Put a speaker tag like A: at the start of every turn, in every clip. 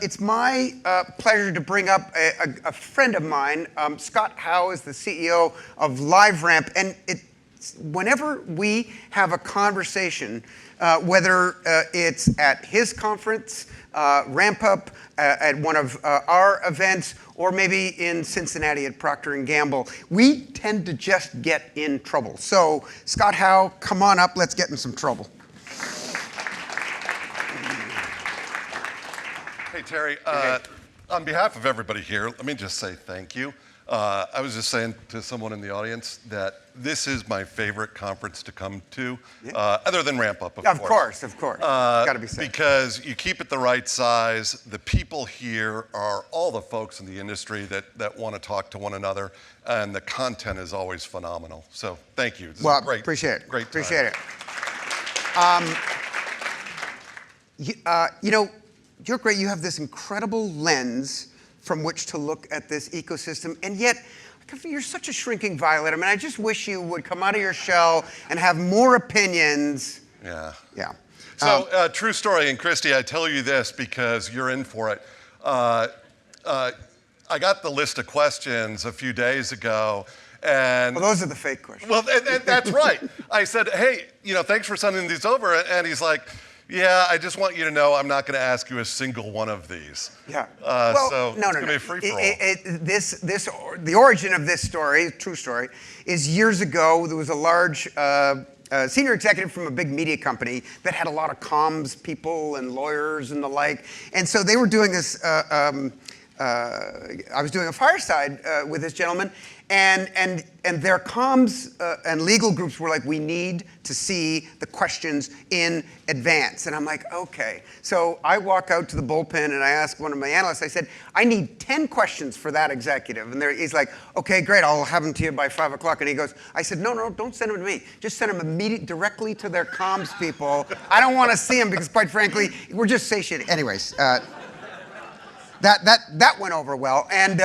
A: it's my pleasure to bring up a friend of mine. Scott Howe is the CEO of LiveRamp, and whenever we have a conversation, whether it's at his conference, Ramp Up, at one of our events, or maybe in Cincinnati at Procter & Gamble, we tend to just get in trouble. So, Scott Howe, come on up, let's get in some trouble.
B: Hey, Terry, on behalf of everybody here, let me just say thank you. I was just saying to someone in the audience that this is my favorite conference to come to, other than Ramp Up, of course.
A: Of course. Got to be said.
B: Because you keep it the right size. The people here are all the folks in the industry that want to talk to one another, and the content is always phenomenal. So thank you. This is great.
A: Appreciate it.
B: Great.
A: Appreciate it. You know, you're great. You have this incredible lens from which to look at this ecosystem, and yet you're such a shrinking violet. I mean, I just wish you would come out of your shell and have more opinions.
B: Yeah.
A: So,
B: true story, and Christy, I tell you this because you're in for it. I got the list of questions a few days ago, and
A: well, those are the fake questions.
B: Well, and that's right. I said, hey, thanks for sending these over, and he's like, yeah, I just want you to know I'm not going to ask you a single one of these.
A: Yeah.
B: So it's going to be a free-for-all.
A: The origin of this story, true story, is years ago. There was a large senior executive from a big media company that had a lot of comms people and lawyers and the like. And so they were doing this. I was doing a Fireside with this gentleman, and their comms and legal groups were like, we need to see the questions in advance. And I'm like, okay. So I walk out to the bullpen and I ask one of my analysts, I said, I need 10 questions for that executive. And he's like, okay, great, I'll have them to you by 5 o'clock. And he goes, I said, no, don't send them to me. Just send them directly to their comms people. I don't want to see them because, quite frankly, we're just satiated. Anyways, that went over well. And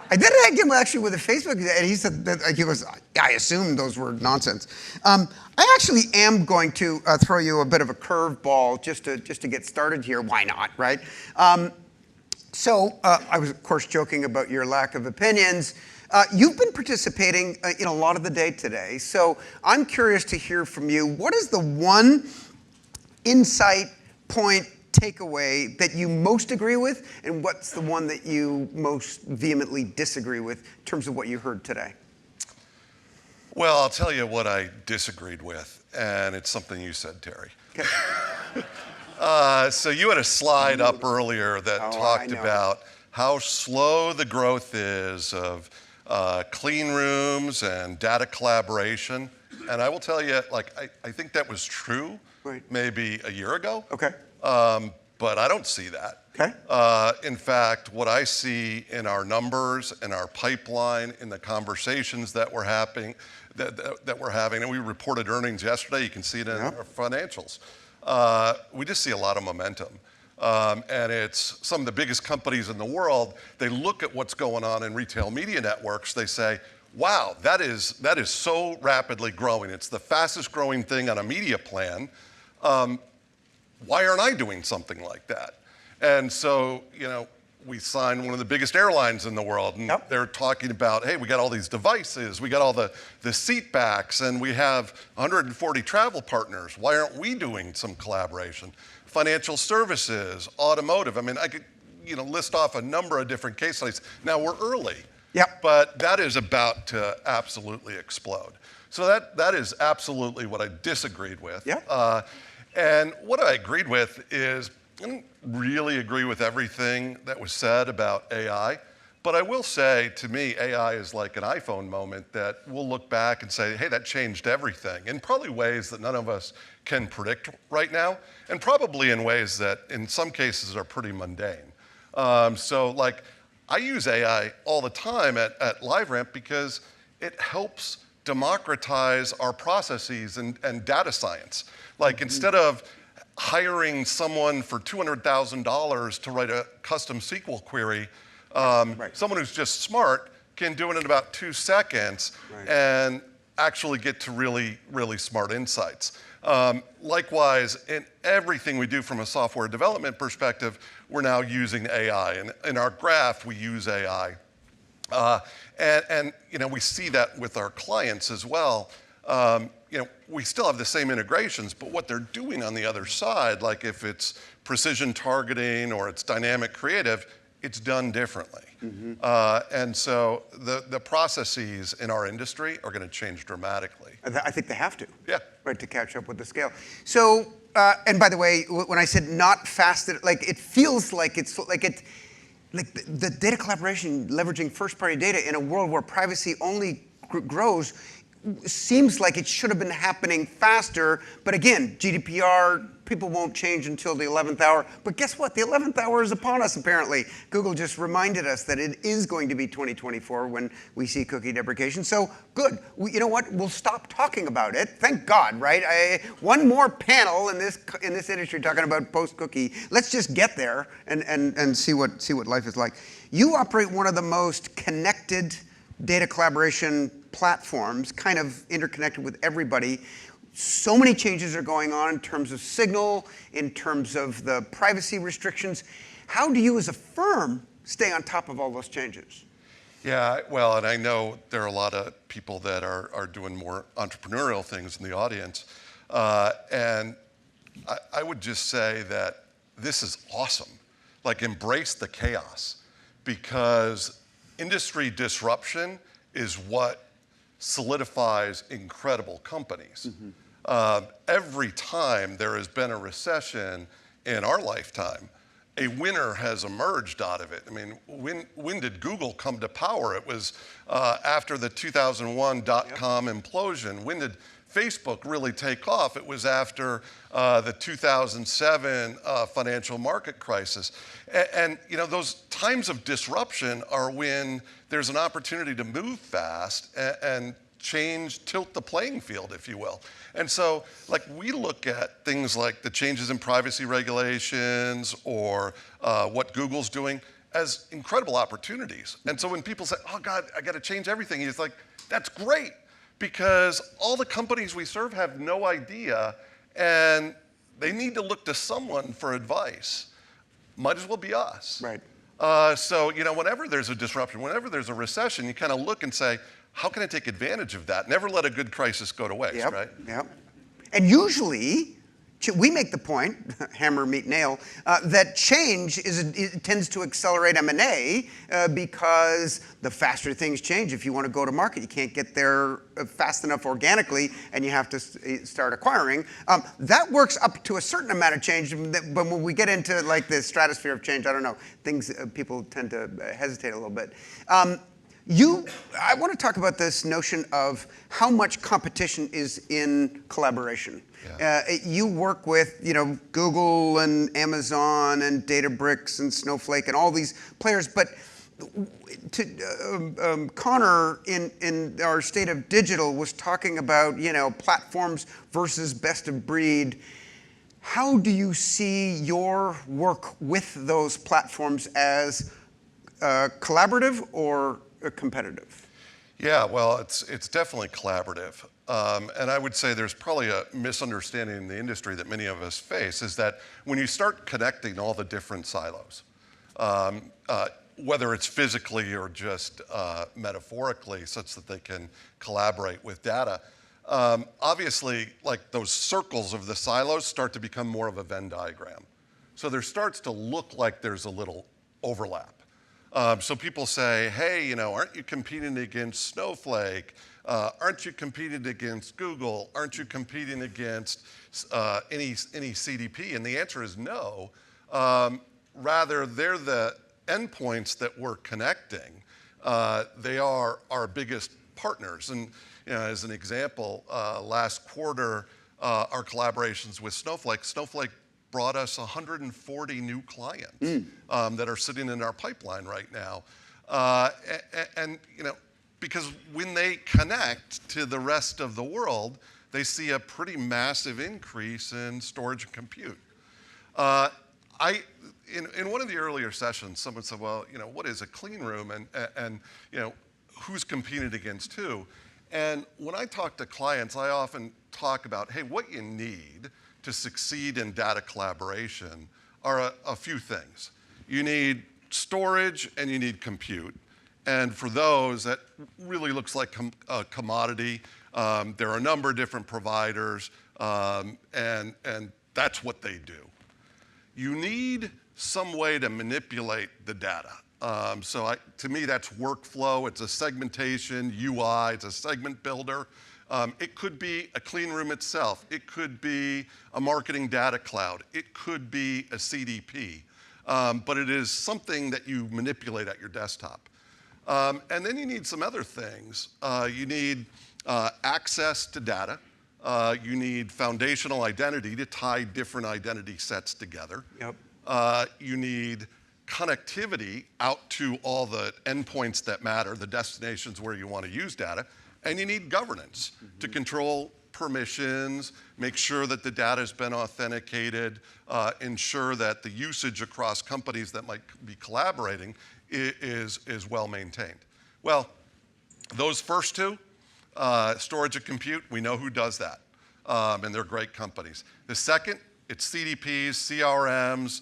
A: I did it again actually with a Facebook, and he said that he goes, I assumed those were nonsense. I actually am going to throw you a bit of a curveball just to get started here. Why not, right? So I was of course joking about your lack of opinions. You've been participating in a lot of the day today, so I'm curious to hear from you. What is the one insight point takeaway that you most agree with, and what's the one that you most vehemently disagree with in terms of what you heard today?
B: Well, I'll tell you what I disagreed with, and it's something you said, Terry.
A: Okay.
B: So you had a slide up earlier that talked about how slow the growth is of clean rooms and data collaboration, and I will tell you, I think that was true maybe a year ago.
A: Okay.
B: But I don't see that.
A: Okay.
B: In fact, what I see in our numbers, in our pipeline, in the conversations that we're having, and we reported earnings yesterday. You can see it in our financials. We just see a lot of momentum. And it's some of the biggest companies in the world. They look at what's going on in retail media networks. They say, wow, that is so rapidly growing. It's the fastest growing thing on a media plan. Why aren't I doing something like that? And so, we signed one of the biggest airlines in the world, and they're talking about, hey, we got all these devices, we got all the seat backs, and we have 140 travel partners. Why aren't we doing some collaboration? Financial services, automotive. I mean, I could, list off a number of different case studies. Now, we're early, but that is about to absolutely explode. So that is absolutely what I disagreed with. And what I agreed with is, I don't really agree with everything that was said about AI, but I will say, to me, AI is like an iPhone moment that we'll look back and say, hey, that changed everything, in probably ways that none of us can predict right now, and probably in ways that, in some cases, are pretty mundane. So, I use AI all the time at LiveRamp because it helps democratize our processes and data science. Instead of hiring someone for $200,000 to write a custom SQL query, someone who's just smart can do it in about 2 seconds and actually get to really, really smart insights. Likewise, in everything we do from a software development perspective, we're now using AI. And in our graph, we use AI. And we see that with our clients as well. We still have the same integrations, but what they're doing on the other side, like if it's precision targeting or it's dynamic creative, it's done differently. And so the processes in our industry are going to change dramatically.
A: I think they have to.
B: Yeah.
A: Right, to catch up with the scale. So, and by the way, when I said not fast, it feels like the data collaboration leveraging first-party data in a world where privacy only grows seems like it should have been happening faster. But again, GDPR, people won't change until the 11th hour. But guess what? The 11th hour is upon us, apparently. Google just reminded us that it is going to be 2024 when we see cookie deprecation. So good. You know what? We'll stop talking about it. Thank God, right? One more panel in this industry talking about post-cookie. Let's just get there and see what life is like. You operate one of the most connected data collaboration platforms, kind of interconnected with everybody. So many changes are going on in terms of signal, in terms of the privacy restrictions. How do you as a firm stay on top of all those changes?
B: Yeah, well, and I know there are a lot of people that are doing more entrepreneurial things in the audience. And I would just say that this is awesome. Like, embrace the chaos, because industry disruption is what solidifies incredible companies. Every time there has been a recession in our lifetime, a winner has emerged out of it. I mean, when did Google come to power? It was after the 2001 dot-com implosion. When did Facebook really take off? It was after the 2007 financial market crisis. And those times of disruption are when there's an opportunity to move fast and tilt the playing field, if you will. And so, we look at things like the changes in privacy regulations or what Google's doing as incredible opportunities. And so when people say, oh God, I got to change everything, it's like, that's great, because all the companies we serve have no idea, and they need to look to someone for advice. Might as well be us.
A: Right.
B: So, whenever there's a disruption, whenever there's a recession, you kind of look and say, how can I take advantage of that? Never let a good crisis go to waste, right?
A: Yep. And usually, we make the point, hammer, meet, nail, that change tends to accelerate M&A because the faster things change. If you want to go to market, you can't get there fast enough organically, and you have to start acquiring. That works up to a certain amount of change, but when we get into the stratosphere of change, I don't know, people tend to hesitate a little bit. I want to talk about this notion of how much competition is in collaboration. Yeah. You work with, Google and Amazon and Databricks and Snowflake and all these players, but Connor in our State of Digital was talking about, platforms versus best of breed. How do you see your work with those platforms as collaborative or competitive?
B: Yeah, well, it's definitely collaborative. And I would say there's probably a misunderstanding in the industry that many of us face, is that when you start connecting all the different silos, whether it's physically or just metaphorically, such that they can collaborate with data, obviously, those circles of the silos start to become more of a Venn diagram. So there starts to look like there's a little overlap. So people say, hey, aren't you competing against Snowflake? Aren't you competing against Google? Aren't you competing against any CDP? And the answer is no. Rather, they're the endpoints that we're connecting. They are our biggest partners. And as an example, last quarter, our collaborations with Snowflake brought us 140 new clients that are sitting in our pipeline right now. And because when they connect to the rest of the world, they see a pretty massive increase in storage and compute. In one of the earlier sessions, someone said, well, what is a clean room, and who's competing against who? And when I talk to clients, I often talk about, hey, what you need to succeed in data collaboration are a few things. You need storage and you need compute. And for those, that really looks like a commodity. There are a number of different providers, and that's what they do. You need some way to manipulate the data. To me, that's workflow. It's a segmentation, UI, it's a segment builder. It could be a clean room itself. It could be a marketing data cloud. It could be a CDP. But it is something that you manipulate at your desktop. And then you need some other things. You need access to data. You need foundational identity to tie different identity sets together.
A: Yep.
B: You need connectivity out to all the endpoints that matter, the destinations where you want to use data, and you need governance to control permissions, make sure that the data has been authenticated, ensure that the usage across companies that might be collaborating is well maintained. Well, those first two, storage and compute, we know who does that, and they're great companies. The second, it's CDPs, CRMs,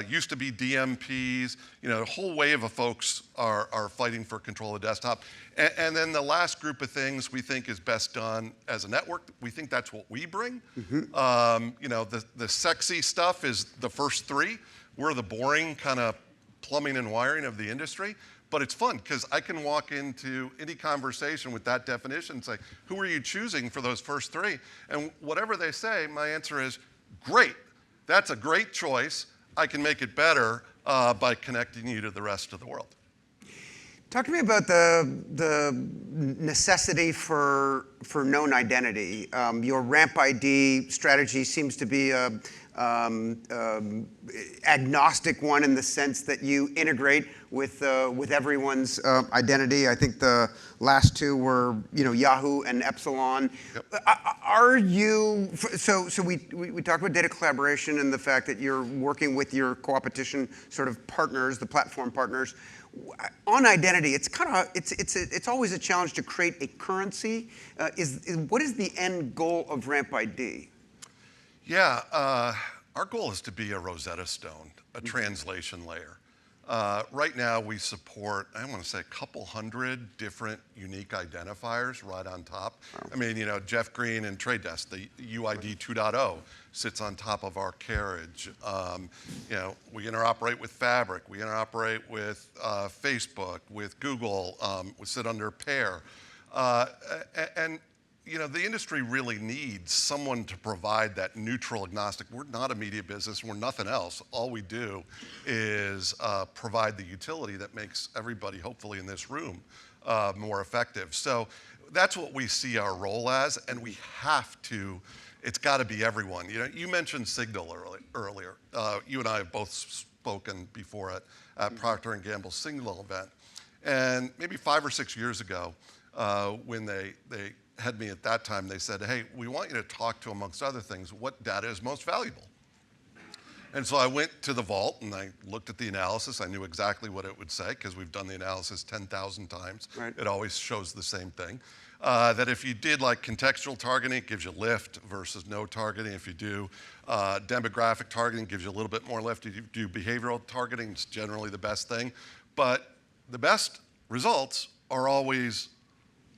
B: used to be DMPs, a whole wave of folks are fighting for control of the desktop. And then the last group of things we think is best done as a network. We think that's what we bring. The sexy stuff is the first three. We're the boring kind of plumbing and wiring of the industry. But it's fun because I can walk into any conversation with that definition and say, who are you choosing for those first three? And whatever they say, my answer is, great. That's a great choice. I can make it better by connecting you to the rest of the world.
A: Talk to me about the necessity for known identity. Your Ramp ID strategy seems to be a agnostic one in the sense that you integrate with everyone's identity. I think the last two were Yahoo and Epsilon.
B: Yep.
A: Are you so we talked about data collaboration and the fact that you're working with your co-opetition sort of partners, the platform partners. On identity, it's always a challenge to create a currency. What is the end goal of Ramp ID?
B: Yeah, our goal is to be a Rosetta Stone, a translation layer. Right now, we support, I want to say, a couple hundred different unique identifiers right on top. Wow. I mean, Jeff Green and Trade Desk, the UID 2.0 sits on top of our carriage. We interoperate with Fabric. We interoperate with Facebook, with Google. We sit under Pair. The industry really needs someone to provide that neutral agnostic. We're not a media business. We're nothing else. All we do is provide the utility that makes everybody, hopefully in this room, more effective. So that's what we see our role as, and we have to. It's got to be everyone. You mentioned Signal earlier. You and I have both spoken before at Procter & Gamble's Signal event, and maybe 5 or 6 years ago, when they had me at that time, they said, hey, we want you to talk to, amongst other things, what data is most valuable. And so I went to the vault and I looked at the analysis. I knew exactly what it would say because we've done the analysis 10,000 times. Right. It always shows the same thing. That if you did like contextual targeting, it gives you lift versus no targeting. If you do demographic targeting, it gives you a little bit more lift. If you do behavioral targeting, it's generally the best thing. But the best results are always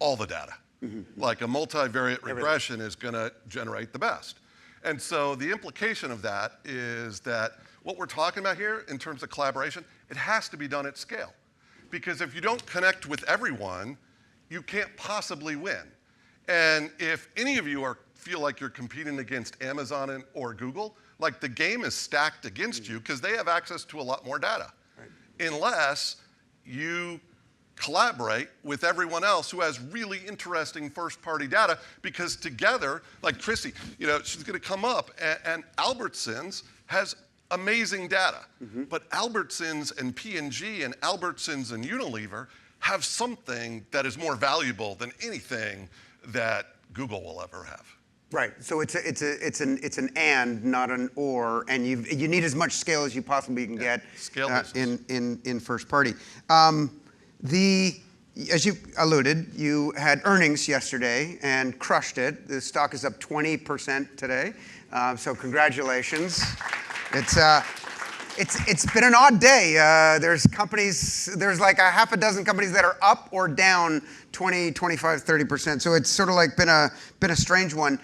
B: all the data. Mm-hmm. Like a multivariate regression is going to generate the best. And so the implication of that is that what we're talking about here in terms of collaboration, it has to be done at scale. Because if you don't connect with everyone, you can't possibly win. And if any of you feel like you're competing against Amazon or Google, like the game is stacked against you because they have access to a lot more data. Right. Unless you collaborate with everyone else who has really interesting first-party data, because together, like Chrissy, she's going to come up, and Albertsons has amazing data. Mm-hmm. But Albertsons and P&G and Albertsons and Unilever have something that is more valuable than anything that Google will ever have.
A: Right. So it's an and, not an or, and you need as much scale as you possibly can get
B: scale
A: in first party. as you alluded, you had earnings yesterday and crushed it. The stock is up 20% today, so congratulations. It's been an odd day. There's like a half a dozen companies that are up or down 20, 25, 30%. So it's sort of like been a strange one.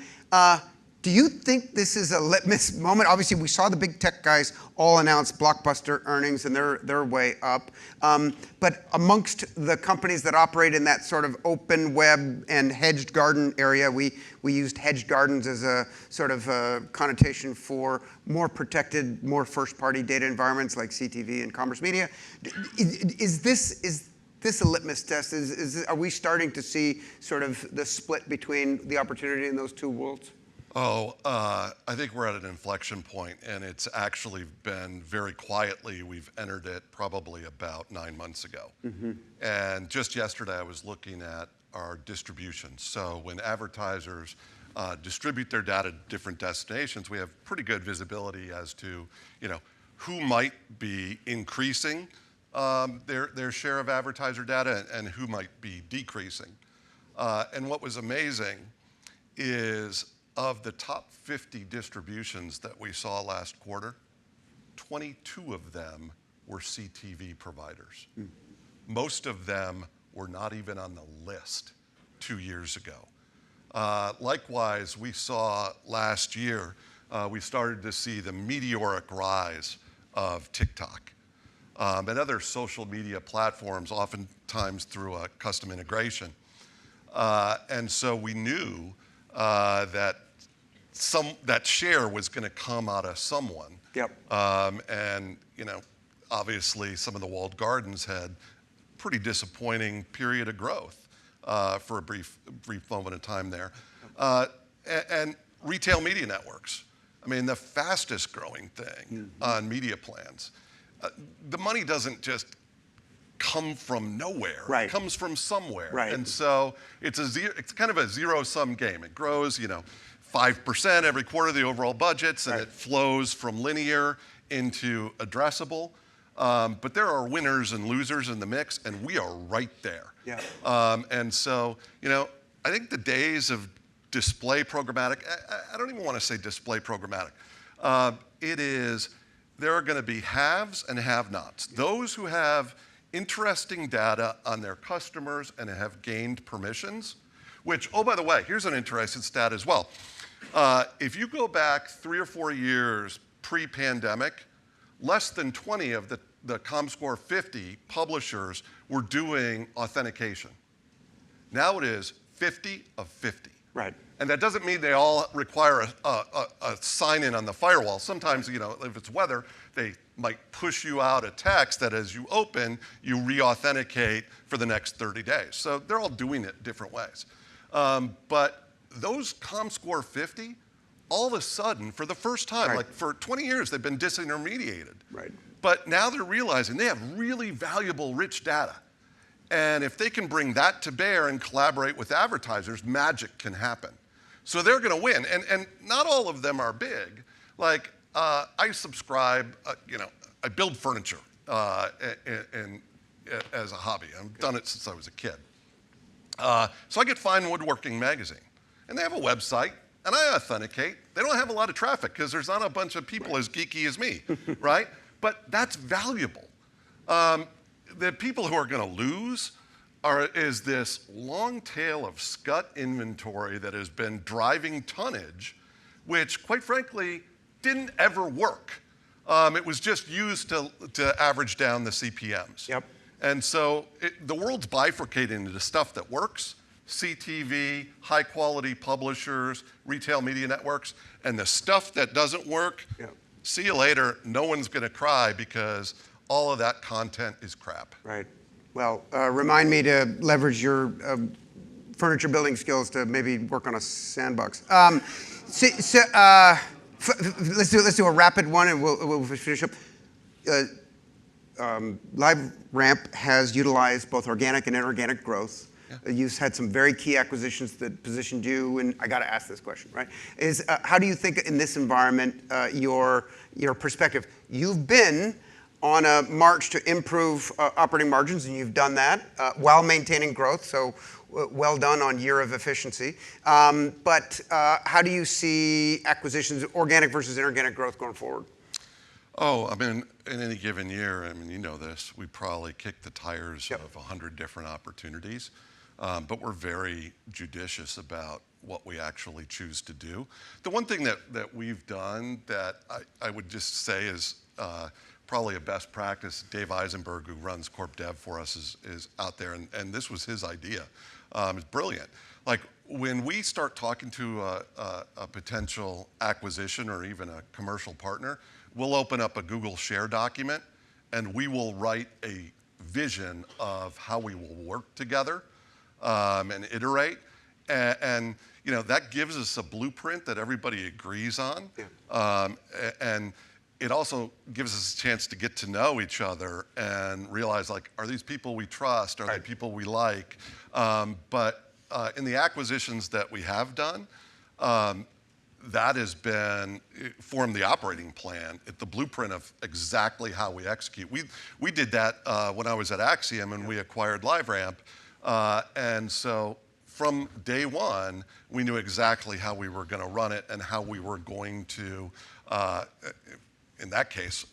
A: Do you think this is a litmus moment? Obviously, we saw the big tech guys all announce blockbuster earnings, and they're way up. But amongst the companies that operate in that sort of open web and hedged garden area, we used hedged gardens as a sort of connotation for more protected, more first-party data environments like CTV and commerce media. Is this a litmus test? Are we starting to see sort of the split between the opportunity in those two worlds?
B: I think we're at an inflection point, and it's actually been very quietly. We've entered it probably about 9 months ago. Mm-hmm. And just yesterday, I was looking at our distribution. So when advertisers distribute their data to different destinations, we have pretty good visibility as to, who might be increasing their share of advertiser data and who might be decreasing. And what was amazing is, of the top 50 distributions that we saw last quarter, 22 of them were CTV providers. Mm. Most of them were not even on the list 2 years ago. Likewise, we saw last year, we started to see the meteoric rise of TikTok and other social media platforms, oftentimes through a custom integration. And so we knew that that share was going to come out of someone.
A: Yep.
B: And obviously some of the walled gardens had pretty disappointing period of growth for a brief moment of time there. And retail media networks. I mean, the fastest growing thing on media plans. The money doesn't just come from nowhere.
A: Right.
B: It comes from somewhere.
A: Right.
B: And so it's kind of a zero-sum game. It grows, 5% every quarter of the overall budgets, and It flows from linear into addressable. But there are winners and losers in the mix, and we are right there.
A: Yeah.
B: And so, I think the days of display programmatic, I don't even want to say display programmatic. There are going to be haves and have-nots. Those who have interesting data on their customers and have gained permissions, which, oh, by the way, here's an interesting stat as well. If you go back 3 or 4 years pre-pandemic, less than 20 of the ComScore 50 publishers were doing authentication. Now it is 50 of 50.
A: Right.
B: And that doesn't mean they all require a sign-in on the firewall. Sometimes, if it's weather, they might push you out a text that as you open, you re-authenticate for the next 30 days. So they're all doing it different ways. But those ComScore 50, all of a sudden, for the first time, like for 20 years, they've been disintermediated.
A: Right.
B: But now they're realizing they have really valuable, rich data. And if they can bring that to bear and collaborate with advertisers, magic can happen. So they're going to win. And not all of them are big. Like, I subscribe, I build furniture as a hobby. I've done it since I was a kid. So I get Fine Woodworking magazine. And they have a website, and I authenticate. They don't have a lot of traffic because there's not a bunch of people as geeky as me, right? But that's valuable. The people who are going to lose is this long tail of scut inventory that has been driving tonnage, which, quite frankly, didn't ever work. It was just used to average down the CPMs.
A: Yep.
B: And so the world's bifurcated into stuff that works, CTV, high-quality publishers, retail media networks, and the stuff that doesn't work, see you later, no one's going to cry because all of that content is crap.
A: Right. Well, remind me to leverage your furniture building skills to maybe work on a sandbox. Let's do a rapid one, and we'll finish up. LiveRamp has utilized both organic and inorganic growth. Yeah. You've had some very key acquisitions that positioned you, and I got to ask this question, right? How do you think in this environment, your perspective? You've been on a march to improve operating margins, and you've done that while maintaining growth. So well done on year of efficiency. But how do you see acquisitions, organic versus inorganic growth going forward?
B: Oh, I mean, in any given year, I mean, you know this, we probably kick the tires of 100 different opportunities. But we're very judicious about what we actually choose to do. The one thing that we've done that I would just say is probably a best practice, Dave Eisenberg, who runs Corp Dev for us, is out there, and this was his idea. It's brilliant. Like, when we start talking to a potential acquisition or even a commercial partner, we'll open up a Google Share document, and we will write a vision of how we will work together and iterate. And you know, that gives us a blueprint that everybody agrees on. Yeah. And it also gives us a chance to get to know each other and realize, like, are these people we trust? Are they people we like? But in the acquisitions that we have done, that has been formed the operating plan, the blueprint of exactly how we execute. We did that when I was at Axiom and we acquired LiveRamp. And so from day one, we knew exactly how we were going to run it and how we were going to, in that case,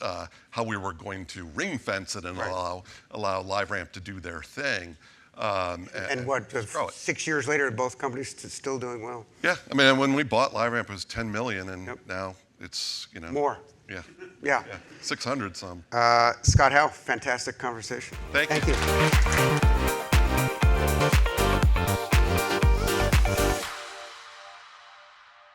B: how we were going to ring fence it and allow LiveRamp to do their thing.
A: And what, 6 years later, both companies still doing well?
B: Yeah, I mean, when we bought LiveRamp, it was 10 million, and now it's, you know.
A: More.
B: Yeah. 600 some.
A: Scott Howe, fantastic conversation.
B: Thank you.
A: Thank you.